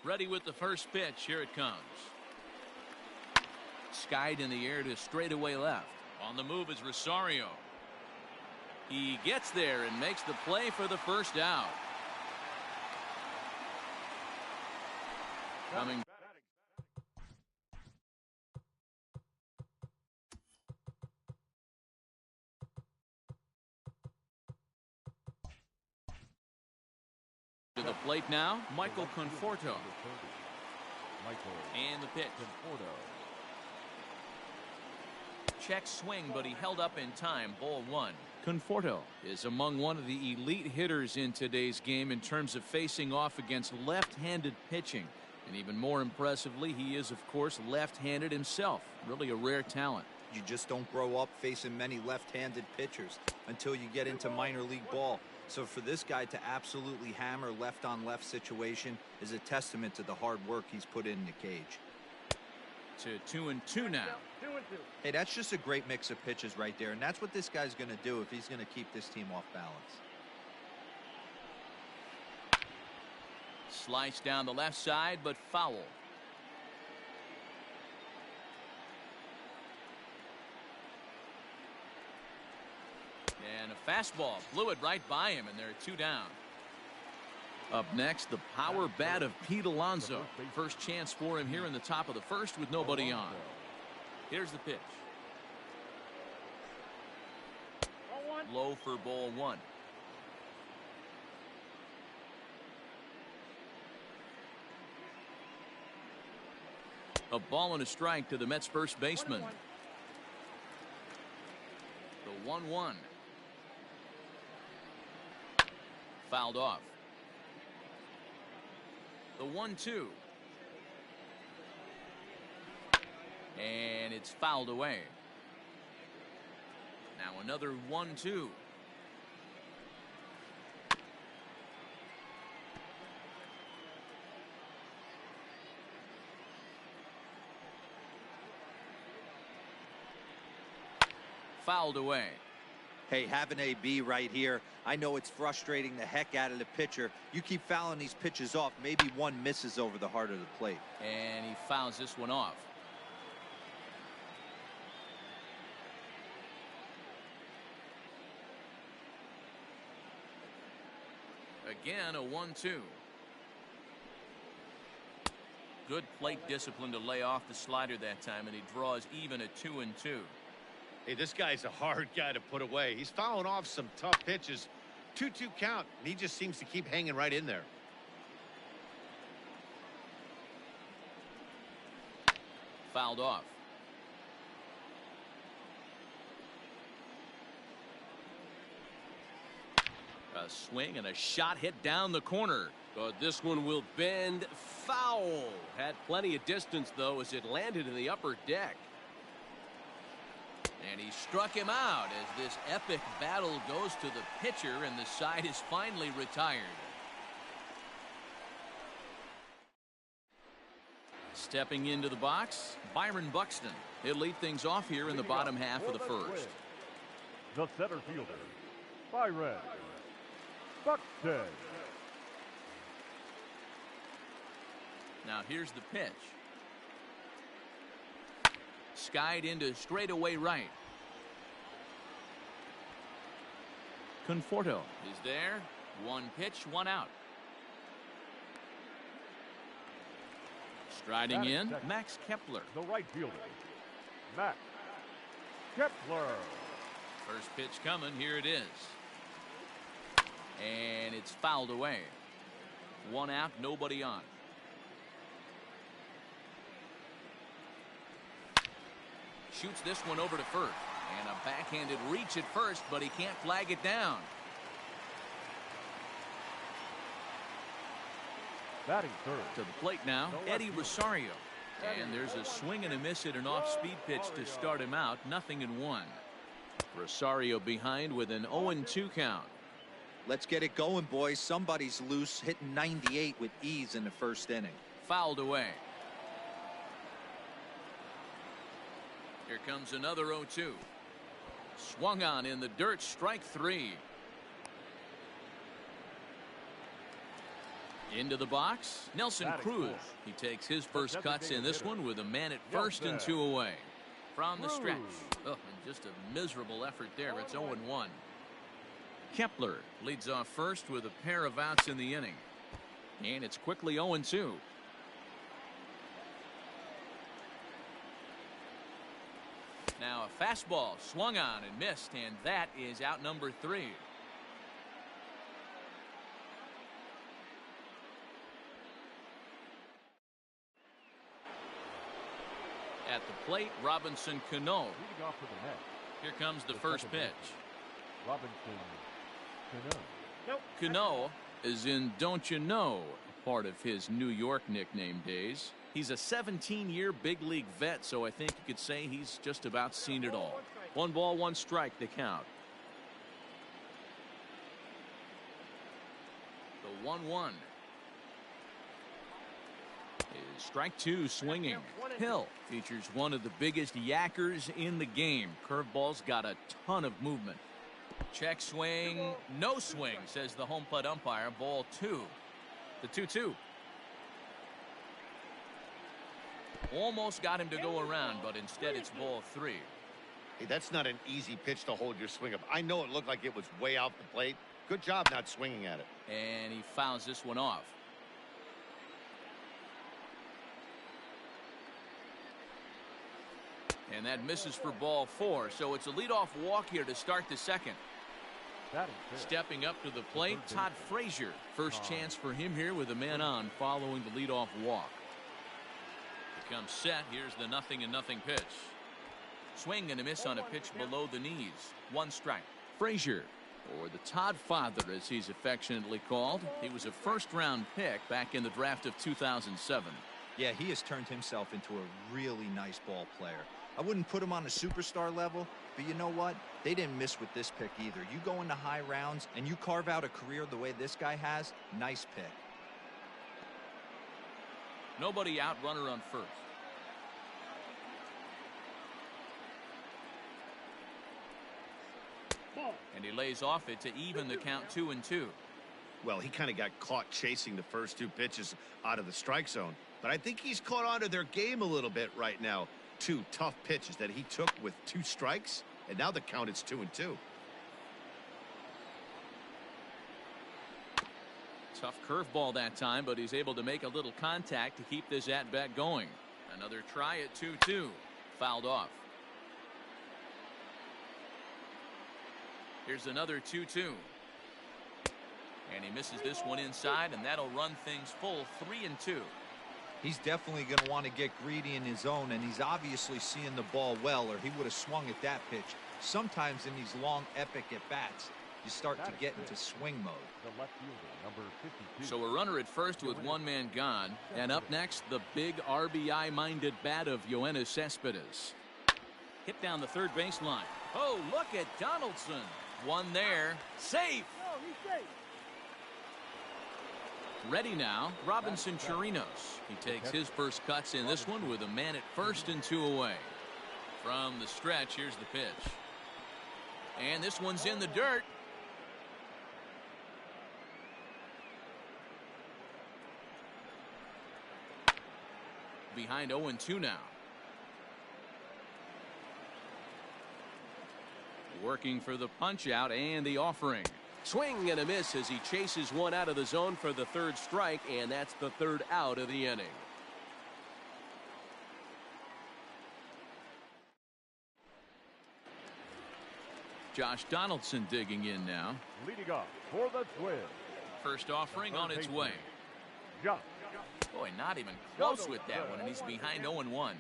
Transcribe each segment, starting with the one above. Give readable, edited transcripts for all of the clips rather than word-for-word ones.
Ready with the first pitch. Here it comes. Skied in the air to straightaway left. On the move is Rosario. He gets there and makes the play for the first out. Coming. To the plate now, Michael Conforto. And the pitch. Check swing, but he held up in time. Ball one. Conforto is among one of the elite hitters in today's game in terms of facing off against left-handed pitching. And even more impressively, he is, of course, left-handed himself. Really a rare talent. You just don't grow up facing many left-handed pitchers until you get into minor league ball. So for this guy to absolutely hammer left-on-left situation is a testament to the hard work he's put in the cage. To 2-2 now. Hey, that's just a great mix of pitches right there, and that's what this guy's going to do if he's going to keep this team off balance. Slice down the left side, but foul. And a fastball blew it right by him, and there are two down. Up next, the power bat of Pete Alonso. First chance for him here in the top of the first with nobody on. Here's the pitch. Low for ball one. A ball and a strike to the Mets first baseman. The 1-1. Fouled off. The 1-2. And it's fouled away. Now another 1-2. Fouled away. Hey, have an AB right here. I know it's frustrating the heck out of the pitcher. You keep fouling these pitches off, maybe one misses over the heart of the plate. And he fouls this one off. Again, a 1-2. Good plate discipline to lay off the slider that time, and he draws even a 2-2. Hey, this guy's a hard guy to put away. He's fouling off some tough pitches. 2-2 count, and he just seems to keep hanging right in there. Fouled off. A swing and a shot hit down the corner. But this one will bend foul. Had plenty of distance, though, as it landed in the upper deck. And he struck him out as this epic battle goes to the pitcher, and the side is finally retired. Stepping into the box, Byron Buxton. He'll lead things off here in the bottom half of the first. The center fielder, Byron Buxton. Now here's the pitch. Skied into straightaway right. Conforto is there. One pitch, one out. Striding in, Max Kepler. The right fielder, Max Kepler. First pitch coming. Here it is. And it's fouled away. One out, nobody on. Shoots this one over to first. And a backhanded reach at first, but he can't flag it down. Batting third. To the plate now, Eddie Rosario. And there's a swing and a miss at an off-speed pitch to start him out. 0-1. Rosario behind with an 0-2 count. Let's get it going, boys. Somebody's loose, hitting 98 with ease in the first inning. Fouled away. Here comes another 0-2. Swung on in the dirt, strike three. Into the box, Nelson Batting Cruz. fourth. He takes his first The cuts in this designated one with a man at hitter, first and Nelson 2 away. From the stretch. Cruz. Oh, and just a miserable effort there. It's 0-1. Kepler leads off first with a pair of outs in the inning. And it's quickly 0-2. Now a fastball swung on and missed, and that is out number 3. At the plate, Robinson Cano. Leading off for the Mets. Here comes the The first second pitch. baseman, Robinson Cano. Cano is in Don't You Know, part of his New York nickname days. He's a 17-year big league vet, so I think you could say he's just about seen it all. 1 ball, 1 strike, the count. The 1-1 is strike 2 swinging. Hill features one of the biggest yackers in the game. Curveball's got a ton of movement. Check swing, no swing, says the home plate umpire. Ball 2. The 2-2. Almost got him to go around, but instead it's ball 3. Hey, that's not an easy pitch to hold your swing up. I know it looked like it was way out the plate. Good job not swinging at it. And he fouls this one off. And that misses for ball 4. So it's a leadoff walk here to start the second. Batting fifth. Stepping up to the plate, Todd Frazier. First chance for him here with a man on following the leadoff walk. He comes set. Here's the 0-0 pitch. Swing and a miss on a pitch below the knees. 1 strike. Frazier, or the Todd Father as he's affectionately called. He was a first-round pick back in the draft of 2007. Yeah, he has turned himself into a really nice ball player. I wouldn't put him on a superstar level, but you know what? They didn't miss with this pick either. You go into high rounds and you carve out a career the way this guy has, nice pick. Nobody out, runner on first. And he lays off it to even the count 2-2. Well, he kind of got caught chasing the first 2 pitches out of the strike zone. But I think he's caught on to their game a little bit right now. 2 tough pitches that he took with 2 strikes, and now the count is 2-2. Tough curveball that time, but he's able to make a little contact to keep this at-bat going. Another try at 2-2. Fouled off. Here's another 2-2. And he misses this one inside, and that'll run things full 3-2. He's definitely going to want to get greedy in his zone, and he's obviously seeing the ball well, or he would have swung at that pitch. Sometimes in these long, epic at-bats, you start to get into swing mode. The left fielder, number 52. So a runner at first with 1 man gone. And up next, the big RBI-minded bat of Yoenis Cespedes. Hit down the third baseline. Oh, look at Donaldson. One there. Safe. Ready now, Robinson Chirinos. He takes his first cuts in this one with a man at first and 2 away. From the stretch, here's the pitch. And this one's in the dirt. Behind 0-2 now. Working for the punch out and the offering. Swing and a miss as he chases one out of the zone for the 3rd strike, and that's the 3rd out of the inning. Josh Donaldson digging in now. Leading off for the Twins. First offering on its way. Josh. Boy, not even close with that one, and he's behind 0-1.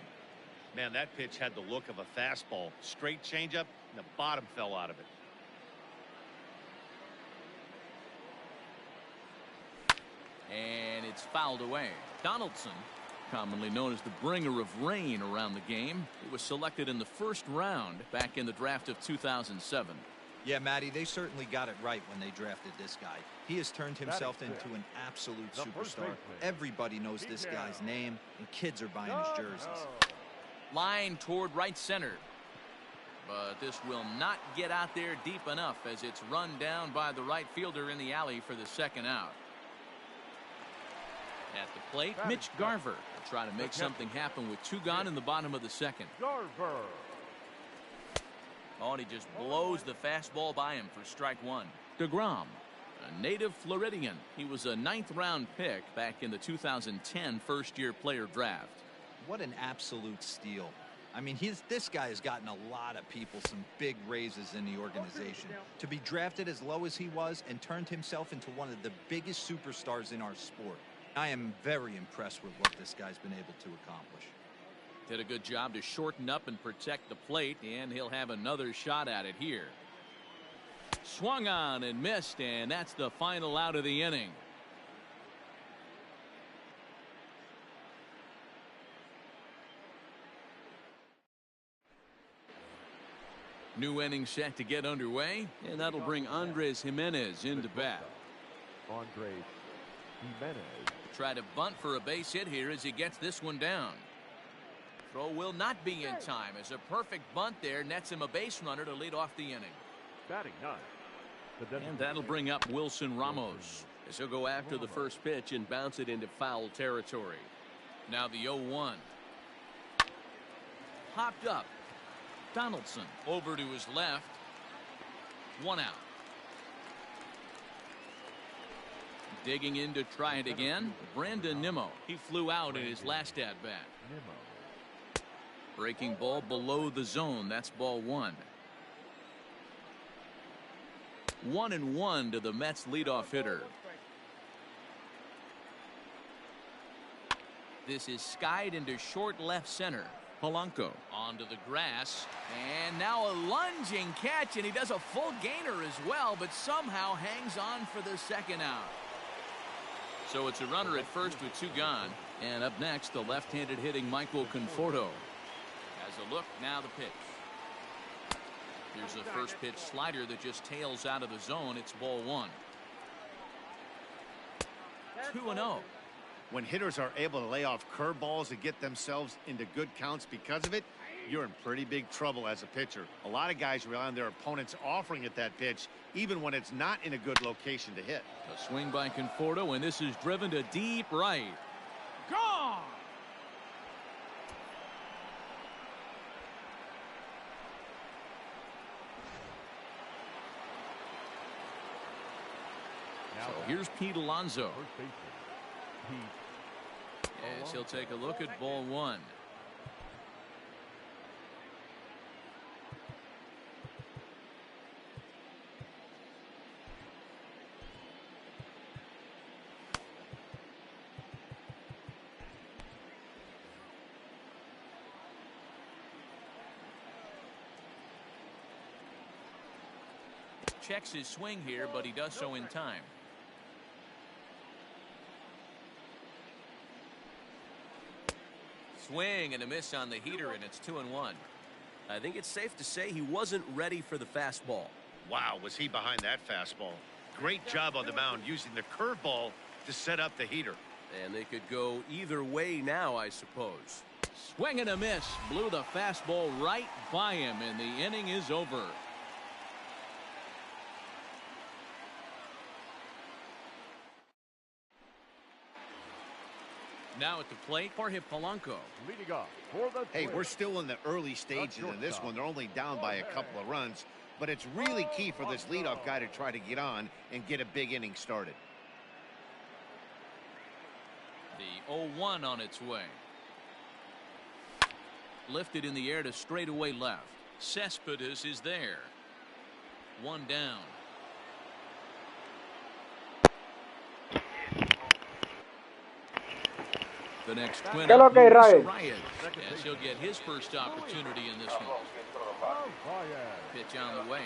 Man, that pitch had the look of a fastball. Straight changeup, and the bottom fell out of it. And it's fouled away. Donaldson, commonly known as the bringer of rain around the game. He was selected in the 1st round back in the draft of 2007. Yeah, Matty, they certainly got it right when they drafted this guy. He has turned himself into an absolute superstar. Everybody knows this guy's name, and kids are buying his jerseys. Line toward right center. But this will not get out there deep enough as it's run down by the right fielder in the alley for the 2nd out. At the plate, Mitch Garver will try to make something happen with 2 gone in the bottom of the 2nd. Garver. Oh, and he just blows the fastball by him for strike 1. DeGrom, a native Floridian. He was a 9th-round pick back in the 2010 first-year player draft. What an absolute steal. I mean, this guy has gotten a lot of people some big raises in the organization. To be drafted as low as he was and turned himself into one of the biggest superstars in our sport. I am very impressed with what this guy's been able to accomplish. Did a good job to shorten up and protect the plate, and he'll have another shot at it here. Swung on and missed, and that's the final out of the inning. New inning set to get underway, and that'll bring Andres Jimenez into bat. Andres Jimenez. Try to bunt for a base hit here as he gets this one down. Throw will not be in time as a perfect bunt there nets him a base runner to lead off the inning. Batting 9. And that'll bring up Wilson Ramos as he'll go after the first pitch and bounce it into foul territory. Now the 0-1. Hopped up. Donaldson over to his left. 1 out. Digging in to try it again, Brandon Nimmo. He flew out in his last at bat. Breaking ball below the zone. That's ball 1. 1-1 to the Mets leadoff hitter. This is skied into short left center. Polanco onto the grass, and now a lunging catch, and he does a full gainer as well, but somehow hangs on for the 2nd out. So it's a runner at first with 2 gone, and up next the left-handed hitting Michael Conforto. As a look, now the pitch. Here's a first pitch slider that just tails out of the zone. It's ball 1. 2-0. When hitters are able to lay off curveballs and get themselves into good counts because of it, you're in pretty big trouble as a pitcher. A lot of guys rely on their opponents offering at that pitch, even when it's not in a good location to hit. A swing by Conforto, and this is driven to deep right. Gone! So here's Pete Alonso. As he'll take a look at ball 1. Checks his swing here, but he does so in time. Swing and a miss on the heater, and it's 2-1. I think it's safe to say he wasn't ready for the fastball. Wow, was he behind that fastball. Great job on the mound using the curveball to set up the heater. And they could go either way now, I suppose. Swing and a miss. Blew the fastball right by him, and the inning is over. Now at the plate, Jorge Polanco. Leading off for the Hey, Twins. we're still in the early stages in this one. They're only down by a couple of runs, but it's really key for this leadoff guy to try to get on and get a big inning started. The 0-1 on its way. Lifted in the air to straightaway left. Cespedes is there. 1 down. The next twin up, Reyes, as he'll get his first opportunity in this one. Pitch on the way.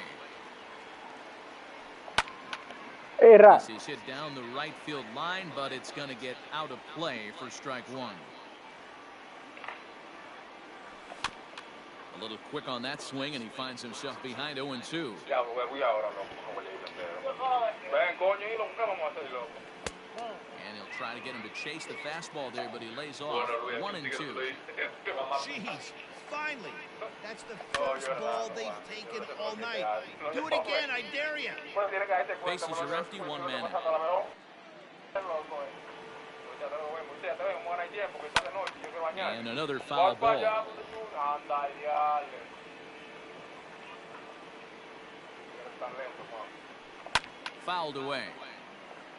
This is hit down the right field line, but it's going to get out of play for strike 1. A little quick on that swing, and he finds himself behind 0-2. And he'll try to get him to chase the fastball there, but he lays off. 1-2. Jeez, finally. That's the first ball they've taken all night. Do it again, I dare you. Bases are empty, 1 man out. And another foul ball. Fouled away.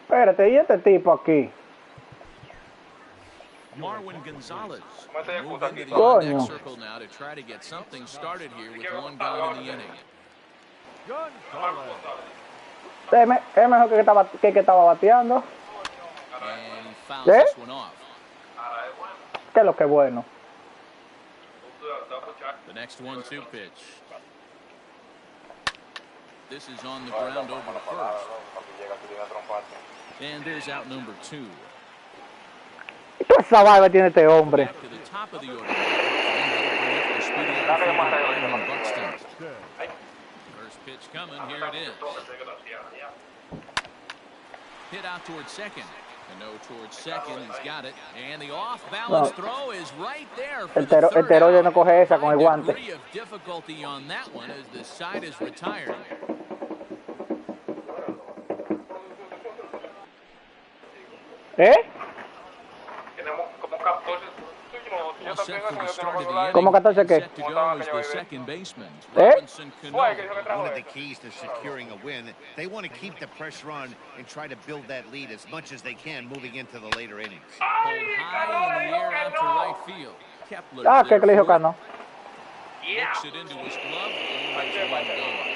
Espérate, ¿y este tipo aquí? Marwin Gonzalez move into the Coño. on-deck circle now to try to get something started here with one gone in the inning. Gonzalez. Es mejor que estaba bateando. And he fouls ¿Eh? this one off. Que lo que bueno. The next 1-2 pitch. This is on the ground over to first. And there's out number 2. ¿Qué esa barba tiene este hombre? Back to the top of the order. And that'll bring up the speedy outfielder Byron Buxton. First pitch coming. Here it is. Hit out towards second. A no towards second. He's got it. And the off-balance throw is right there for the third Teroide no out. coge esa con el High guante. degree of difficulty on that one as the side is retired. ¿Eh? All set for the start of the inning. ¿Cómo 14 qué? Set to go is the second baseman, ¿Eh? Robinson Cano. One of the keys to securing a win, they want to keep the pressure on and try to build that lead as much as they can moving into the later innings. Pulled high in the air out to right field. Kepler Ah, que le dijo que no. looks it into his glove. And there's one gone.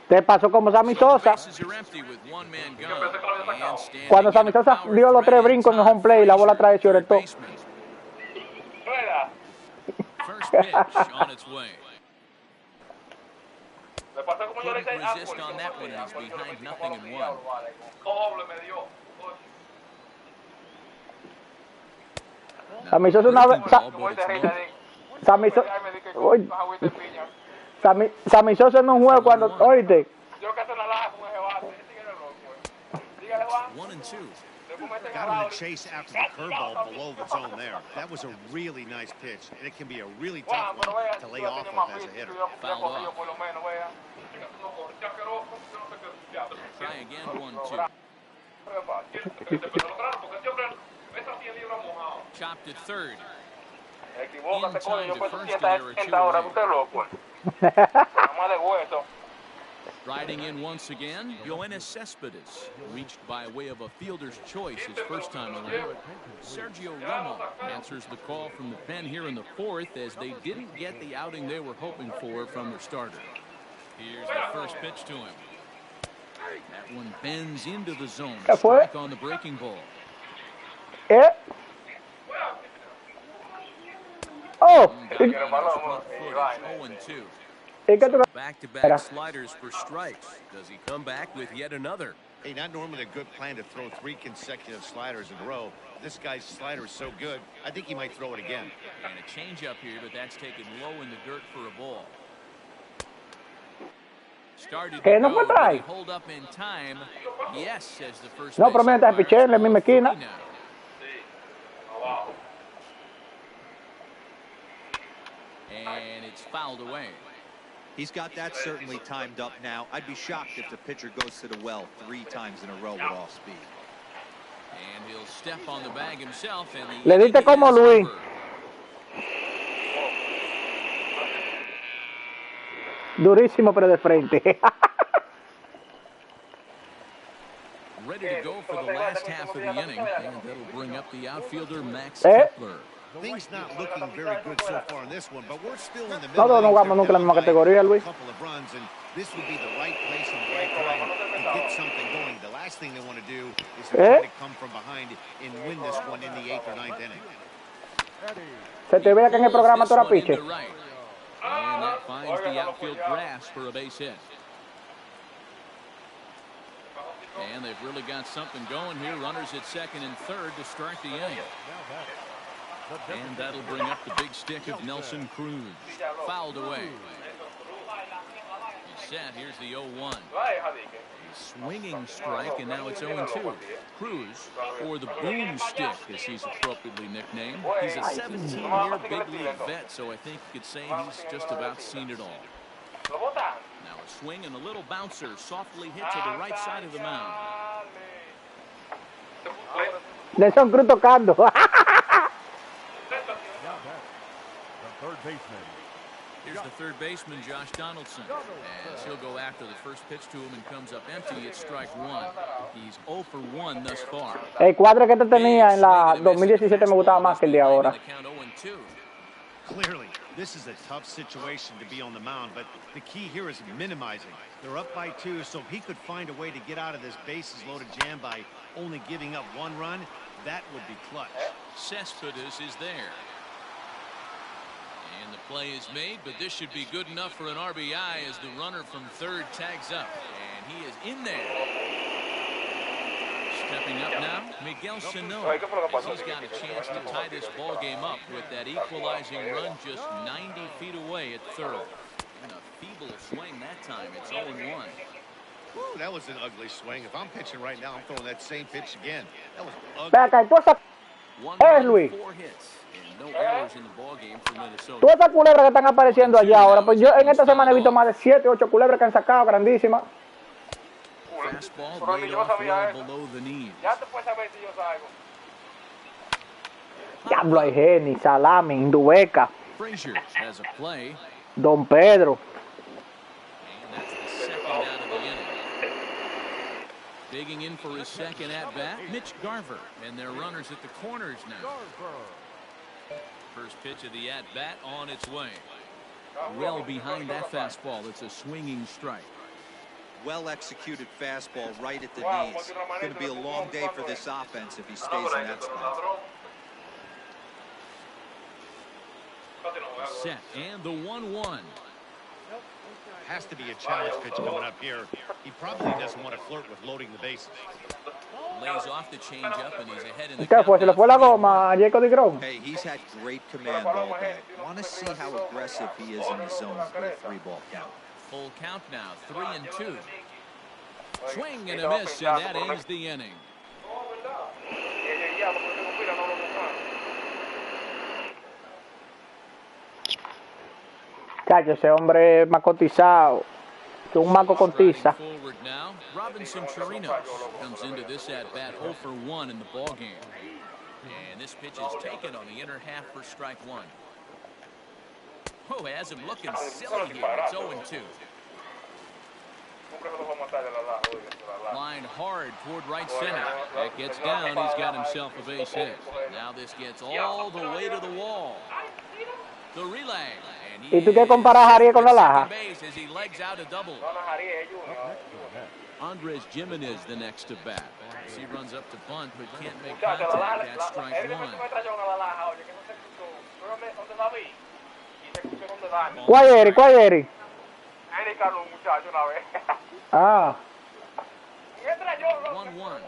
Te pasó como Sammy Sosa. Bases are empty with one man gone. And standing Cuando Sammy in a Sosa power dio los threat 3 brincos en el home plate y la bola atrás de third todo. baseman. First pitch on its way. Couldn't resist on that one, and he's behind 0-1. Sammy Sosa una vez. Ball, but it's low. Sammy Sosa. Uy. Sammy Sosa en un juego cuando. Oíste. 1-2. Got him to chase after the curveball below the zone there. That was a really nice pitch, and it can be a really tough one to lay off of as a hitter. Fouled off. Try again, 1-2. Chopped at third. In time to first, and there are 2 away. Riding in once again, Yoenis Cespedes, reached by way of a fielder's choice his first time around. Sergio Romo answers the call from the pen here in the 4th as they didn't get the outing they were hoping for from their starter. Here's the first pitch to him. That one bends into the zone. Strike on the breaking ball. ¿Eh? Oh. 0-2. ¿Y qué tú? Back-to-back sliders for strikes. Does he come back with yet another? Hey, not normally a good plan to throw 3 consecutive sliders in a row. This guy's slider is so good, I think he might throw it again. And a changeup here, but that's taken low in the dirt for a ball. Started to no go, fue but try. he hold up in time. Yes, says the first No, base pero mira, está el umpire. picheo en la misma esquina. And it's fouled away. He's got that certainly timed up now. I'd be shocked if the pitcher goes to the well 3 times in a row with off speed. And he'll step on the bag himself. And Le diste como Luis. Durísimo, pero de frente. Ready to go for the last half of the inning. And that'll bring up the outfielder Max Kepler. Things not looking very good so far in this one, but we're still in the middle. Nosotros no jugamos nunca en la misma categoría, Luis. A couple of runs, and this would be the right place and the right time to get something going. The last thing they want to do is to try to come from behind and win this one in the 8th or 9th inning. Se te ve que en el programa tú eras piche. And that finds the outfield grass for a base hit. And they've really got something going here. Runners at second and third to start the inning. And that'll bring up the big stick of Nelson Cruz. Fouled away. He's set. Here's the 0-1. A swinging strike, and now it's 0-2. Cruz, or the boomstick, as he's appropriately nicknamed. He's a 17-year big league vet, so I think you could say he's just about seen it all. Now a swing and a little bouncer softly hit to the right side of the mound. Nelson Cruz tocando. Now back, the third baseman. Here's the third baseman, Josh Donaldson. As he'll go after the first pitch to him and comes up empty, it's strike one. He's 0 for 1 thus far. El cuadro que te tenía en la 2017 me gustaba más que el de ahora. Clearly, this is a tough situation to be on the mound, but the key here is minimizing. They're up by 2, so if he could find a way to get out of this bases-loaded jam by only giving up 1 run, that would be clutch. Cespedes is there. And the play is made, but this should be good enough for an RBI as the runner from third tags up. And he is in there. Stepping up now, Miguel Sano, as he's got a chance to tie this ball game up with that equalizing run just 90 feet away at third. And a feeble swing that time. It's 0-1. Woo, that was an ugly swing. If I'm pitching right now, I'm throwing that same pitch again. That was ugly. Ve acá, toda esa... Luis. 4 hits and no errors in the ball game for Minnesota. Todas esas culebras que están apareciendo allá ahora, pues yo en esta semana he visto más de 7, 8 culebras que han sacado, grandísimas. Fastball laid off well below the knees. Diablo, hay Geni, Salami, Indubeca. Frazier has a play. Don Pedro. And that's the second out of the inning. Digging in for his second at-bat, Mitch Garver. And their runners at the corners now. First pitch of the at-bat on its way. Well behind that fastball. It's a swinging strike. Well-executed fastball right at the knees. It's going to be a long day for this offense if he stays in that spot. Set and the 1-1. Has to be a challenge pitch coming up here. He probably doesn't want to flirt with loading the bases. Lays off the changeup and he's ahead in the ¿Qué fue? ¿Se le fue la goma a Jacob deGrom? Hey, he's had great command all day. Want to see how aggressive he is in the zone with a 3-ball count. Full count now, 3-2. Swing and a miss, and that ends the inning. Chacho, ese hombre más cotizado que un maco con tiza. Forward now, Robinson Chirinos comes into this at bat 0 for 1 in the ball game. And this pitch is taken on the inner half for strike 1. Oh, has him looking silly here. It's 0-2. Line hard toward right center. That gets down. He's got himself a base hit. Now this gets all the way to the wall. The relay. ¿Y tú qué comparas a Ariel con la Laja? As he legs out a double. Andres Jimenez the next to bat. As he runs up to bunt but can't make contact. That's strike 1. ¿Cuál Eri? ¿Cuál Eri? Ah. 1-1.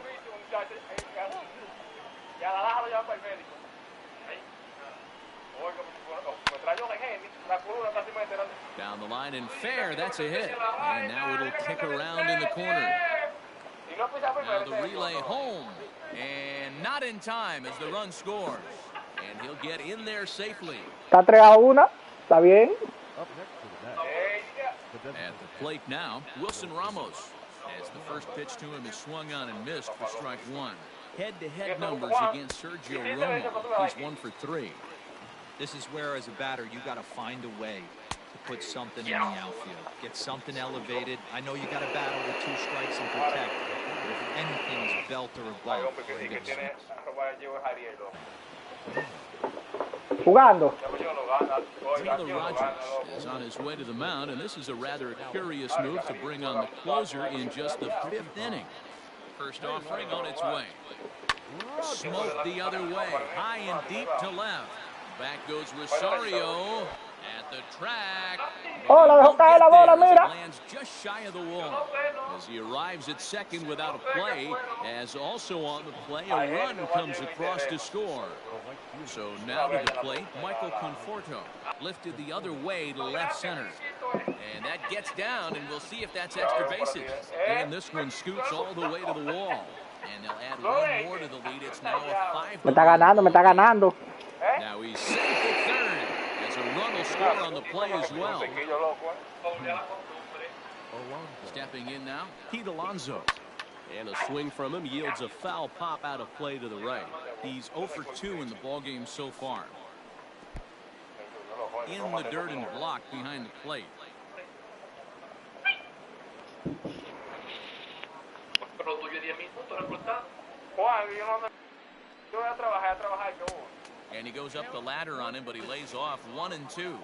Down the line and fair. That's a hit. And now it'll kick around in the corner. Now the relay home. And not in time as the run scores. And he'll get in there safely. Está 3-1. Está bien. At the plate now, Wilson Ramos. As the first pitch to him is swung on and missed for strike 1. Head-to-head numbers against Sergio Romo. He's 1 for 3. This is where, as a batter, you got to find a way to put something in the outfield. Get something elevated. I know you got to battle with 2 strikes and protect. But if anything's belt or above, you get Jugando. Taylor Rogers is on his way to the mound, and this is a rather curious move to bring on the closer in just the 5th inning. First offering on its way. Smoked the other way, high and deep to left. Back goes Rosario at the track. Oh, la dejó caer la bola, mira. Lands just shy of the wall as he arrives at second without a play. As also on the play, a run comes across to score. So now to the plate, Michael Conforto lifted the other way to left center. And that gets down, and we'll see if that's extra bases. And this one scoots all the way to the wall. And they'll add 1 more to the lead. It's now a 5. Me está ganando, me está ganando. Now he's safe at third as a run will score on the play as well. Oh, wow. Stepping in now, Pete Alonso. And a swing from him yields a foul pop out of play to the right. He's 0 for 2 in the ballgame so far. In the dirt and blocked behind the plate. And he goes up the ladder on him, but he lays off 1 and 2.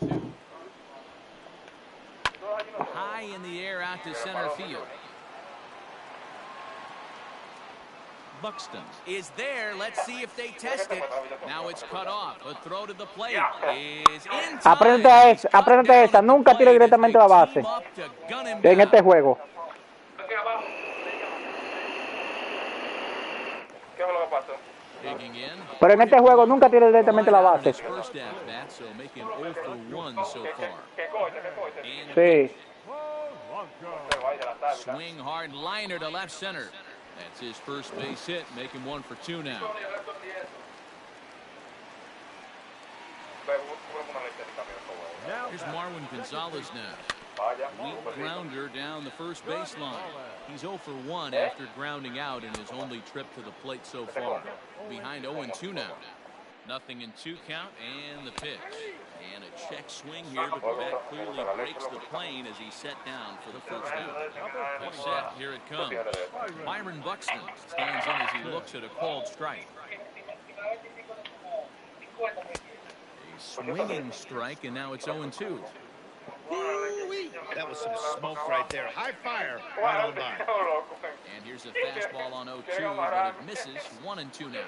High in the air out to center field. Buxton is there. Let's see if they test it. Now it's cut off. A throw to the plate is in time. Apréndete esa. Nunca tire directamente a la base en este juego. Pero en este juego nunca tire directamente a la base. Sí. Swing hard liner to left center. That's his first base hit, making 1 for 2 now. Here's Marwin Gonzalez now. Weak grounder down the first baseline. He's 0 for 1 after grounding out in his only trip to the plate so far. Behind 0 and 2 now. 0-2 count and the pitch. And a check swing here, but the bat clearly breaks the plane as he's set down for the first out. He's set. Here it comes. Byron Buxton stands in as he looks at a called strike. A swinging strike, and now it's 0-2. That was some smoke right there. High fire right on by. And here's a fastball on 0-2, but it misses. 1-2 now.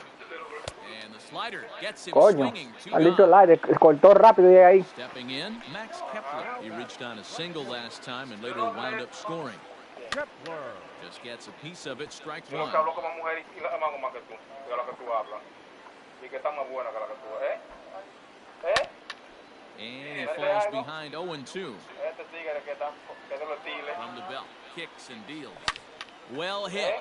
And the slider gets him swinging. Maldito el aire, cortó rápido de ahí. Stepping in, Max Kepler. He reached on a single last time and later wound up scoring. Kepler. Just gets a piece of it. Strike 1. And he falls behind 0-2. From the belt, kicks and deals. Well hit,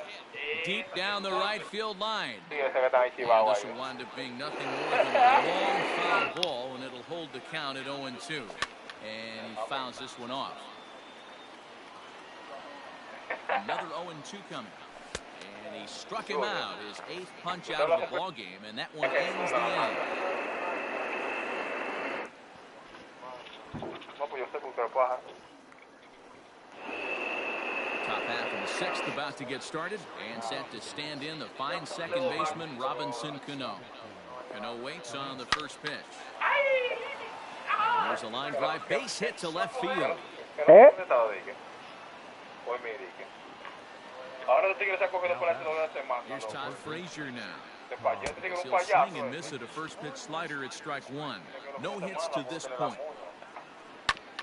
deep down the right field line. And this will wind up being nothing more than a long foul ball, and it'll hold the count at 0-2. And he fouls this one off. Another 0-2 coming. And he struck him out, his 8th punch out of the ball game, and that one ends the inning. Top half of the 6th about to get started, and set to stand in the fine second baseman Robinson Cano. Cano waits on the first pitch. There's a line drive, base hit to left field. Here's Todd Frazier now. He'll swing and miss at a first pitch slider at strike 1. No hits to this point.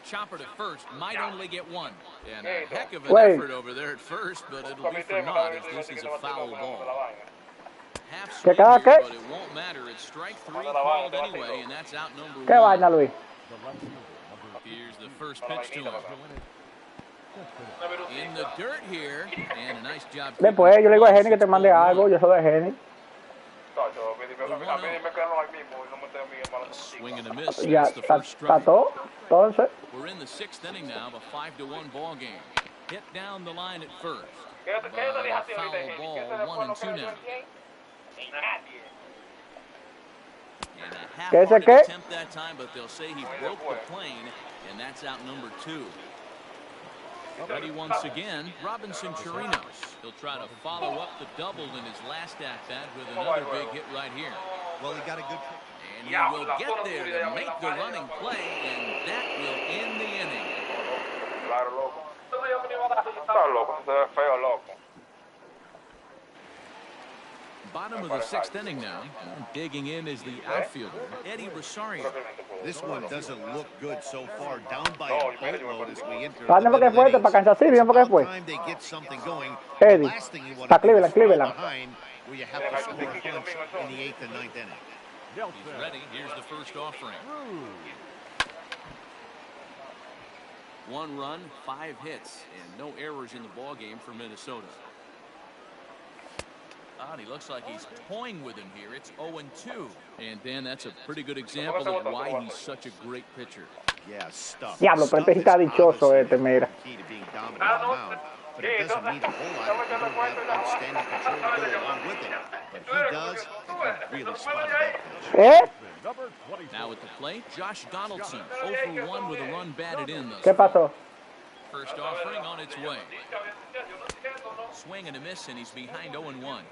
Chopper to first, might only get 1. And a heck of an effort over there at first, but it'll be for naught as this is a foul ball. Half swing here, but it won't matter. It's strike 3 called anyway, and that's out number 1. Here's the first pitch to him. In the dirt here, and a nice job. Después yo le digo a Jenny que te mande algo, yo soy de Jenny. Swing and a miss. Ya está todo. Entonces. We're in the 6th inning now, a 5-1 ball game. Hit down the line at first. But a foul ball, 1-2 now. And a half-hearted attempt that time, but they'll say he broke the plane, and that's out number 2. Ready once again, Robinson Chirinos. He'll try to follow up the double in his last at-bat with another big hit right here. Well, he got a good... And he will get there to make the running play, and that will end the inning. Bottom of the 6th inning now. And digging in is the outfielder, Eddie Rosario. This one doesn't look good so far. Down by a boatload as we enter ¿Para qué fue? ¿Para Kansas City? ¿Para qué fue? they get something going. Eddie. Last thing you want Para to do is Cleveland. behind where you have to score a punch in the 8th and 9th inning. He's ready. Here's the first offering. 1 run, 5 hits, and no errors in the ball game for Minnesota. And he looks like he's toying with him here. It's 0-2. And Dan, that's a pretty good example of why he's such a great pitcher. Yeah, stuff. Diablo, pero este está dichoso, mira. Key to being dominant on the mound. but it doesn't mean a whole lot if you don't have outstanding control to go along with it. But he does, and he really spotted that pitch. ¿Eh? Number 24. Now at the plate, Josh Donaldson, 0 for 1 with a run batted in thus ¿Qué far. pasó? First offering on its way. Swing and a miss, and he's behind 0-1.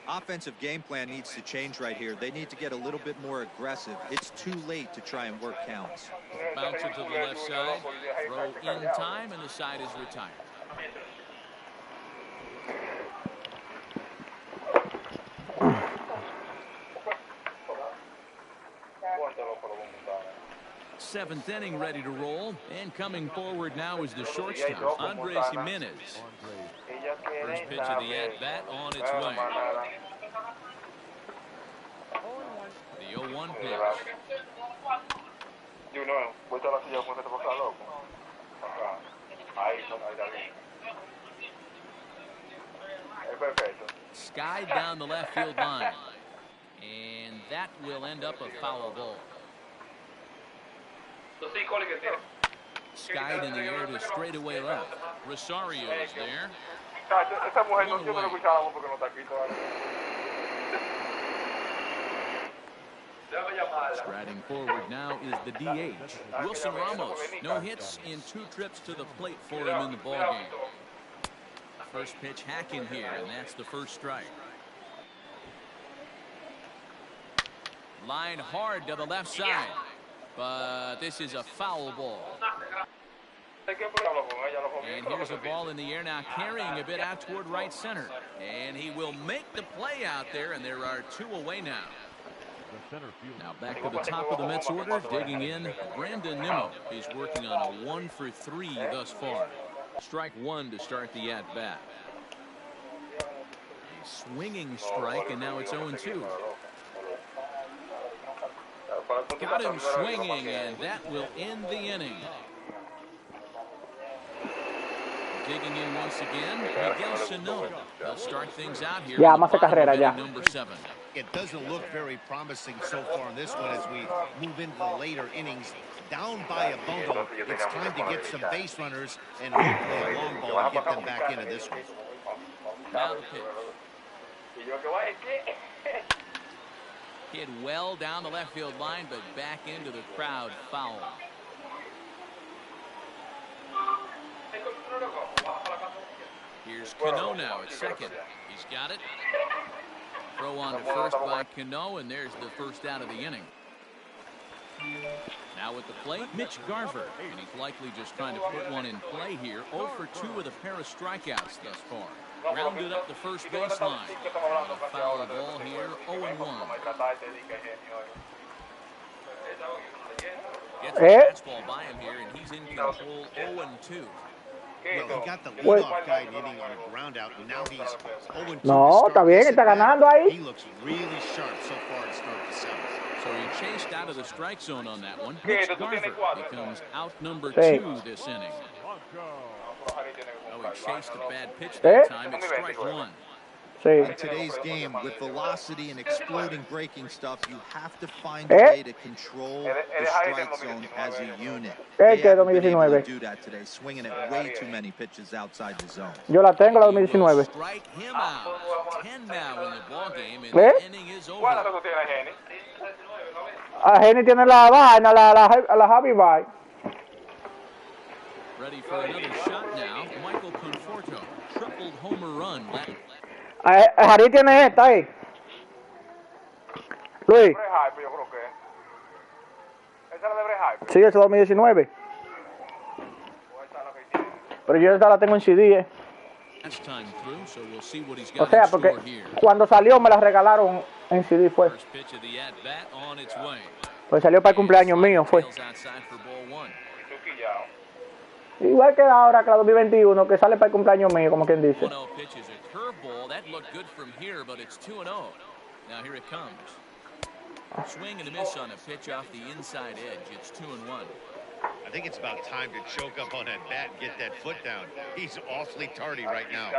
Offensive game plan needs to change right here. They need to get a little bit more aggressive. It's too late to try and work counts. Bouncer to the left side. Throw in time, and the side is retired. Seventh inning ready to roll, and coming forward now is the shortstop, Andres Jimenez. First pitch of the at-bat on its way. The 0-1 pitch. Skied down the left field line, and that will end up a foul ball. Skied in the air to straightaway left. Rosario is there. Striding forward now is the DH, Wilson Ramos. No hits in 2 trips to the plate for him in the ballgame. First pitch hacking here, and that's the first strike. Line hard to the left side, but this is a foul ball. And here's a ball in the air now, carrying a bit out toward right center. And he will make the play out there, and there are 2 away now. Now back to the top of the Mets order, digging in, Brandon Nimmo. He's working on a 1 for 3 thus far. Strike 1 to start the at-bat. A swinging strike, and now it's 0-2. Got him swinging, and that will end the inning. Digging in once again, Miguel Sano. They'll start things out here. Ya, más de carrera, ya. Number 7. It doesn't look very promising so far in this one as we move into the later innings. Down by a bundle, it's time to get some base runners and hopefully a long ball and get them back into this one. Now the pitch. Hit well down the left field line, but back into the crowd, foul. Here's Cano now at second. He's got it. Throw on to first by Cano, and there's the first out of the inning. Now at the plate, Mitch Garver, and he's likely just trying to put one in play here. 0 for 2 with a pair of strikeouts thus far. Rounded up the first baseline. A foul ball here, 0-1. Gets a fastball by him here, and he's in control, 0-2. Well, he got the leadoff guy hitting on a ground out, and now he's 0-2. No, está bien, está ganando ahí. He looks really sharp so far to start the 7th. So he chased out of the strike zone on that one. Mitch Garver becomes out number 2 this inning. Oh, he chased a bad pitch that time. It's strike 1. In today's game, with velocity and exploding breaking stuff, you have to find a way to control the strike zone as a unit. They haven't been able to do that today, swinging at way too many pitches outside the zone. Yo la tengo, la 2019. Strike him out. 10 now in the ball game, and the inning is over. Jenny tiene la vaina, la Javi Bye. Ready for another shot now. Michael Conforto, tripled homer run. Jari tiene esta ahí. Luis. Sí, esa es 2019. Pero yo esta la tengo en CD. O sea, porque cuando salió me la regalaron en CD fue. Pues salió para el cumpleaños mío fue. Igual que ahora, que la 2021, que sale para el cumpleaños mío, como quien dice. Swing and a miss on a pitch off the inside edge. It's 2-1. I think it's about time to choke up on that bat and get that foot down. He's awfully tardy right now.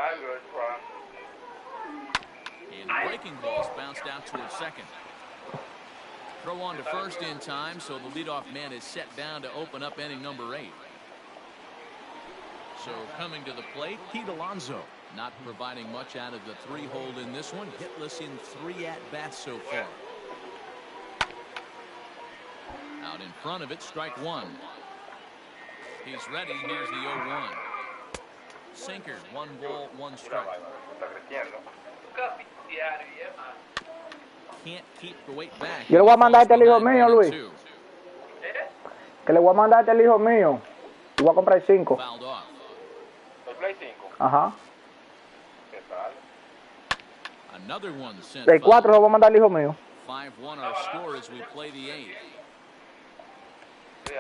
And the breaking ball's bounced out to his second. Throw on to first in time, so the leadoff man is set down to open up inning number 8. So coming to the plate, Pete Alonso. Not providing much out of the 3-hole in this one. Hitless in 3 at-bats so far. Out in front of it, strike 1. He's ready. Here's the 0-1. Sinker, 1 ball, 1 strike. Can't keep the weight back. Yo le voy a mandar este al hijo mío, Luis. Que le voy a mandar este al hijo mío. Y voy a comprar 5. Fouled off. Ajá. Another one sent El 4 foul. lo voy a mandar al hijo mío. 5-1 our score as we play the 8th.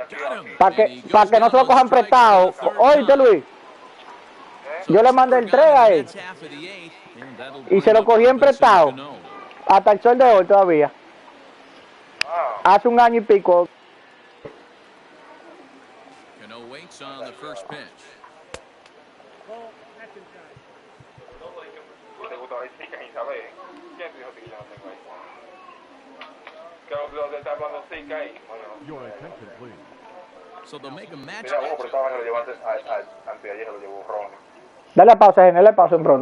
Got him. Para And he que goes no se lo down on cojan strikes prestado. for the third Oíste, time. Luis. Yo le mandé el 3 a él. That's half of the 8th, and that'll Y se bring lo up cogí en Robinson prestado. Cano. Hasta el sol de hoy todavía. Hace 1 año y pico. Cano waits on the first pitch. Your attention, please. So they'll make a match. Dale pausa, Gene, dale pausa en pronto.